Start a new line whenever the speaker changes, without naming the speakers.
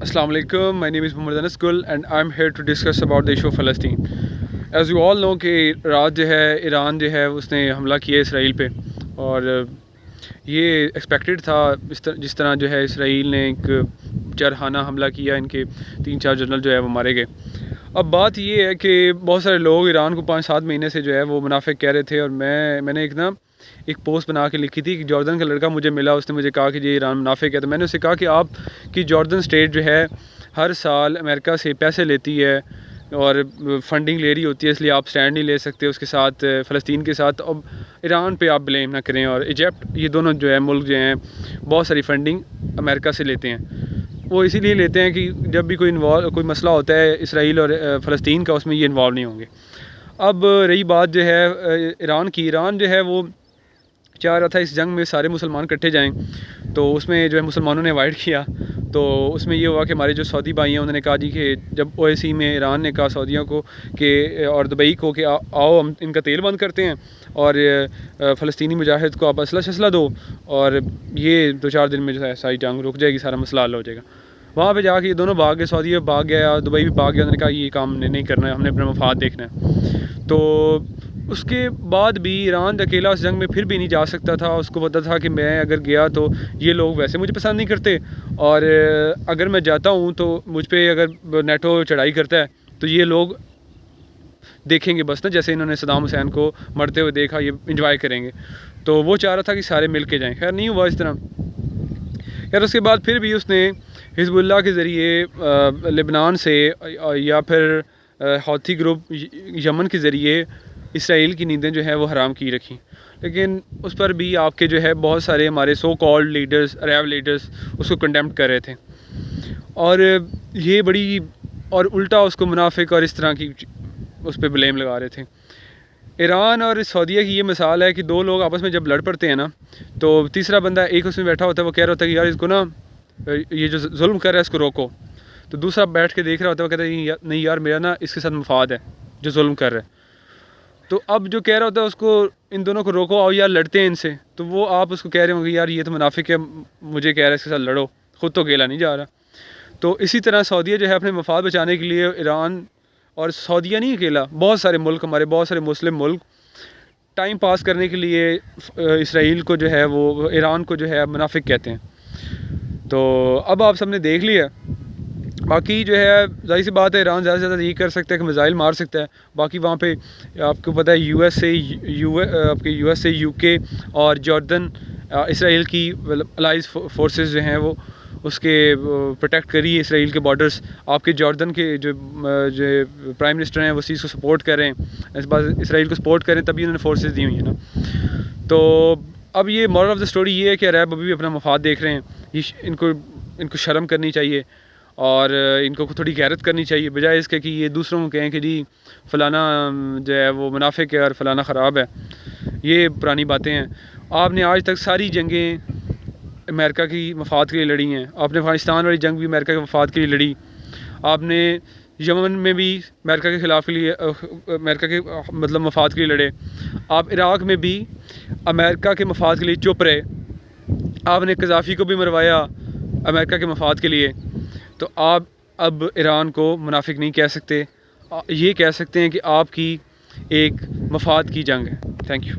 Assalamu alaikum. My name is Muhammad Anas Gul and I'm here to discuss about the issue of Palestine. As you all know कि रात जो है Iran जो है उसने हमला किया इसराइल पे, और ये एक्सपेक्टेड था जिस तरह जो है इसराइल ने एक जरहाना हमला किया, इनके 3-4 जनरल जो है वो मारे गए। अब बात ये है कि बहुत सारे लोग ईरान को 5-7 महीने से जो है वो मुनाफिक कह रहे थे, और मैंने एक पोस्ट बना के लिखी थी कि जॉर्डन का लड़का मुझे मिला, उसने मुझे कहा कि ये ईरान मुनाफिक है। तो मैंने उससे कहा कि आप कि जॉर्डन स्टेट जो है हर साल अमेरिका से पैसे लेती है और फंडिंग ले रही होती है, इसलिए आप स्टैंड नहीं ले सकते उसके साथ, फ़लस्तीन के साथ। अब ईरान पे आप ब्लेम ना करें, और इजिप्ट, ये दोनों जो है मुल्क जो हैं बहुत सारी फंडिंग अमेरिका से लेते हैं। वो इसीलिए लेते हैं कि जब भी कोई मसला होता है इसराइल और फ़लस्तीन का, उसमें ये इन्वॉल्व नहीं होंगे। अब रही बात जो है ईरान की, ईरान जो है वो चाह रहा था इस जंग में सारे मुसलमान इकट्ठे जाएं, तो उसमें जो है मुसलमानों ने अवॉइड किया। तो उसमें ये हुआ कि हमारे जो सऊदी भाई हैं उन्होंने कहा जी कि जब ओआईसी में ईरान ने कहा सऊदियों को कि और दुबई को कि आओ हम इनका तेल बंद करते हैं और फ़लस्तीनी मुजाहिद को आप असला दो, और ये 2-4 दिन में जो है सारी जंग रुक जाएगी, सारा मसला हल हो जाएगा। वहाँ पे जाके ये दोनों भाग गए, सऊदी भाग गया, दुबई भी भाग गया। उन्होंने कहा ये काम नहीं करना है, हमने अपना मफाद देखना है। तो उसके बाद भी ईरान अकेला उस जंग में फिर भी नहीं जा सकता था। उसको पता था कि मैं अगर गया तो ये लोग वैसे मुझे पसंद नहीं करते, और अगर मैं जाता हूँ तो मुझ पर अगर नेटो चढ़ाई करता है तो ये लोग देखेंगे बस ना, जैसे इन्होंने सदाम हुसैन को मरते हुए देखा, ये इंजॉय करेंगे। तो वो चाह रहा था कि सारे मिल के जाएँ, खैर नहीं हुआ इस तरह। यार उसके बाद फिर भी उसने हिज़्बुल्लाह के ज़रिए लेबनान से या फिर हौथी ग्रुप यमन के ज़रिए इसराइल की नींदें जो है वो हराम की रखी। लेकिन उस पर भी आपके जो है बहुत सारे हमारे सो कॉल्ड लीडर्स, अरब लीडर्स उसको कंडेम कर रहे थे, और ये बड़ी और उल्टा उसको मुनाफिक और इस तरह की उस पर ब्लेम लगा रहे थे। ईरान और सऊदीया की ये मिसाल है कि दो लोग आपस में जब लड़ पड़ते हैं ना, तो तीसरा बंदा एक उसमें बैठा होता है, वो कह रहा होता है कि यार इसको ना, ये जो जुल्म कर रहा है इसको रोको। तो दूसरा बैठ के देख रहा होता है, वो कहता है नहीं यार मेरा ना इसके साथ मफाद है जो जुल्म कर रहा है। तो अब जो कह रहा होता है उसको, इन दोनों को रोको, आओ यार लड़ते हैं इनसे, तो वो आप उसको कह रहे होंगे यार ये तो मुनाफिक है, मुझे कह रहा है इसके साथ लड़ो, ख़ुद तो अकेला नहीं जा रहा। तो इसी तरह सऊदीया जो है अपने मफाद बचाने के लिए ईरान, और सऊदीया नहीं अकेला, बहुत सारे मुल्क, हमारे बहुत सारे मुस्लिम मुल्क टाइम पास करने के लिए इसराइल को जो है वो, ईरान को जो है मुनाफिक कहते हैं। तो अब आप सबने देख लिया। बाकी जो है ज़ाहिर सी बात है ईरान ज़्यादा से ज़्यादा ये कर सकता है कि मिसाइल मार सकता है। बाकी वहाँ पे आपको पता है यूएस से यूके और जॉर्डन, इसराइल की अलाइज फोर्सेस जो हैं वो उसके प्रोटेक्ट करी है इसराइल के बॉर्डर्स। आपके जॉर्डन के जो प्राइम मिनिस्टर हैं वो चीज़ को सपोर्ट करें, इस बात इसराइल को सपोर्ट करें, तभी उन्होंने फोर्सेस दी हुई हैं ना। तो अब ये मॉरल ऑफ द स्टोरी ये है कि अरब अभी भी अपना मफाद देख रहे हैं। ये इनको शर्म करनी चाहिए और इनको थोड़ी गैरत करनी चाहिए, बजाय इसके कि ये दूसरों को कहें कि जी फ़लाना जो है वो मुनाफिक है और फ़लाना ख़राब है। ये पुरानी बातें हैं। आपने आज तक सारी जंगें अमेरिका की मफाद के लिए लड़ी हैं। आपने अफ़गानिस्तान वाली जंग भी अमेरिका के मफाद के लिए लड़ी। आपने यमन में भी अमेरिका के ख़िलाफ़ के लिए अमेरिका के मतलब मफाद के लिए लड़े। आप इराक़ में भी अमेरिका के मफाद के लिए चुप रहे। आपने कज़ाफ़ी को भी मरवाया अमेरिका के मफाद के लिए। तो आप अब ईरान को मुनाफिक नहीं कह सकते, ये कह सकते हैं कि आपकी एक मफाद की जंग है। Thank you.